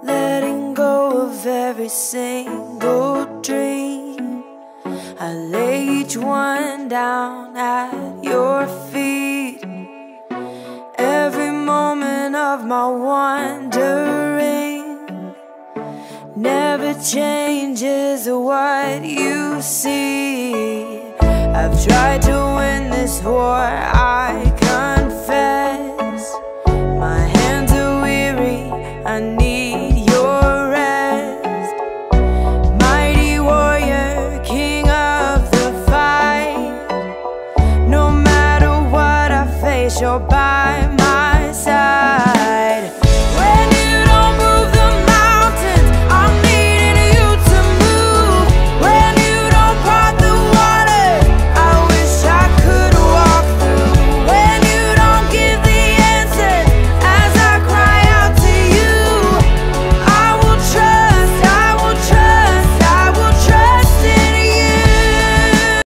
letting go of every single dream. I lay each one down at your feet. Every moment of my wandering never changes what you see. I've tried to win this war, I confess. My hands are weary, I need your rest. Mighty warrior, king of the fight. No matter what I face, you're by my side.